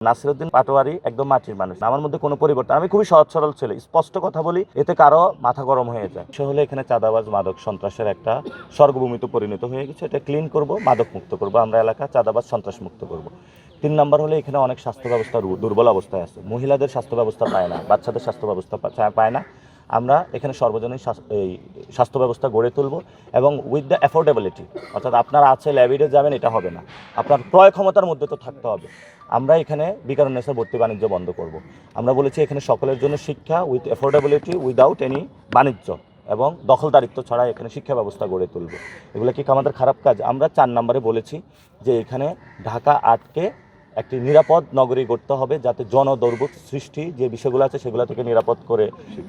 নাসিরউদ্দিন পাটোয়ারি একদম মাটির মানুষ, আমার মধ্যে কোনো পরিবর্তন। আমি খুবই সহজ সরল ছেলে, স্পষ্ট কথা বলি, এতে কারো মাথা গরম হয়ে যায়। সে হলে এখানে চাঁদাবাজ মাদক সন্ত্রাসের একটা স্বর্গভূমিতে পরিণত হয়ে গেছে। এটা ক্লিন করব, মাদক মুক্ত করব, আমরা এলাকা চাঁদাবাজ সন্ত্রাস মুক্ত করব। 3 নম্বর হলে এখানে অনেক স্বাস্থ্য ব্যবস্থা দুর্বল অবস্থায় আছে। মহিলাদের স্বাস্থ্য ব্যবস্থা পায় না, বাচ্চাদের স্বাস্থ্য ব্যবস্থা পায় না। আমরা এখানে সর্বজনীন স্বাস্থ্য ব্যবস্থা গড়ে তুলব এবং উইথ দ্য অ্যাফোর্ডেবিলিটি, অর্থাৎ আপনার আছে ল্যাবিডে যাবেন, এটা হবে না, আপনার ক্রয় ক্ষমতার মধ্যে তো থাকতে হবে। আমরা এখানে বিকারুন্নেসা ভর্তি বাণিজ্য বন্ধ করব। আমরা বলেছি এখানে সকলের জন্য শিক্ষা উইথ অ্যাফোর্ডেবিলিটি, উইদাউট এনি বাণিজ্য এবং দখলদারিত্ব ছাড়া এখানে শিক্ষা ব্যবস্থা গড়ে তুলব। এগুলো কি আমাদের খারাপ কাজ? আমরা 4 নম্বরে বলেছি যে এখানে ঢাকা 8কে একটি নিরাপদ নগরী গড়তে হবে, যাতে জনদুর্ভোগ সৃষ্টি যে বিষয়গুলো আছে সেগুলো থেকে নিরাপদ করে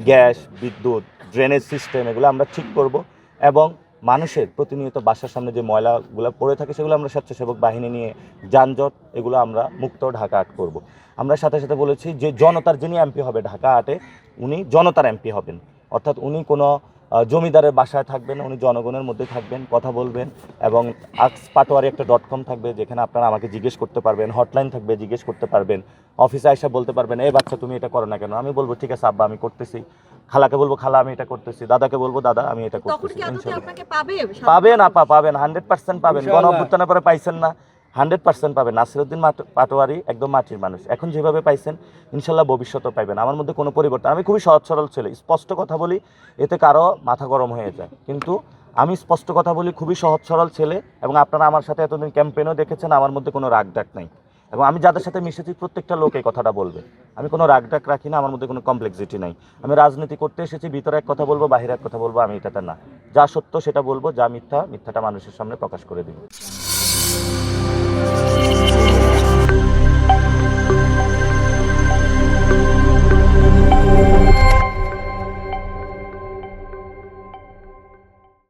গ্যাস, বিদ্যুৎ, ড্রেনেজ সিস্টেম এগুলো আমরা ঠিক করব এবং মানুষের প্রতিনিয়ত বাসার সামনে যে ময়লাগুলো পড়ে থাকে সেগুলো আমরা স্বেচ্ছাসেবক বাহিনী নিয়ে যানজট এগুলো আমরা মুক্ত ঢাকা 8 করব। আমরা সাথে সাথে বলেছি যে জনতার যিনি এমপি হবে ঢাকা 8-এ, উনি জনতার এমপি হবেন, অর্থাৎ উনি কোনো জমিদারের বাসায় থাকবেন, উনি জনগণের মধ্যে থাকবেন, কথা বলবেন এবং axpaatwari একটা .com থাকবে যেখানে আপনারা আমাকে জিজ্ঞেস করতে পারবেন, হটলাইন থাকবে, জিজ্ঞেস করতে পারবেন, অফিসে এসে বলতে পারবেন এই বাচ্চা তুমি এটা করো না কেন, আমি বলবো ঠিক আছে আব্বা আমি করতেছি, খালাকে বলবো খালা আমি এটা করতেছি, দাদাকে বলবো দাদা আমি এটা করতেছি। পাবেন আপা, পাবেন, 100% পাবেন। গণঅভ্যুত্থানের পরে পাইছেন না, 100% পাবেন। নাসিরউদ্দিন পাটোয়ারি একদম মাটির মানুষ, এখন যেভাবে পাইছেন ইনশাল্লাহ ভবিষ্যতেও পাইবেন। আমার মধ্যে কোনো পরিবর্তন। আমি খুবই সহজ সরল ছেলে, স্পষ্ট কথা বলি, এতে কারো মাথা গরম হয়ে যায়, কিন্তু আমি স্পষ্ট কথা বলি, খুবই সহজ সরল ছেলে এবং আপনারা আমার সাথে এতদিন ক্যাম্পেইনও দেখেছেন, আমার মধ্যে কোনো রাগ ডাক নাই এবং আমি যাদের সাথে মিশেছি প্রত্যেকটা লোক এই কথাটা বলবে। আমি কোনো রাগ ডাক রাখি না, আমার মধ্যে কোনো কমপ্লেক্সিটি নাই। আমি রাজনীতি করতে এসেছি, ভিতরে এক কথা বলবো, বাইরে এক কথা বলবো, আমি এটাতে না। যা সত্য সেটা বলবো, যা মিথ্যা মিথ্যাটা মানুষের সামনে প্রকাশ করে দিব।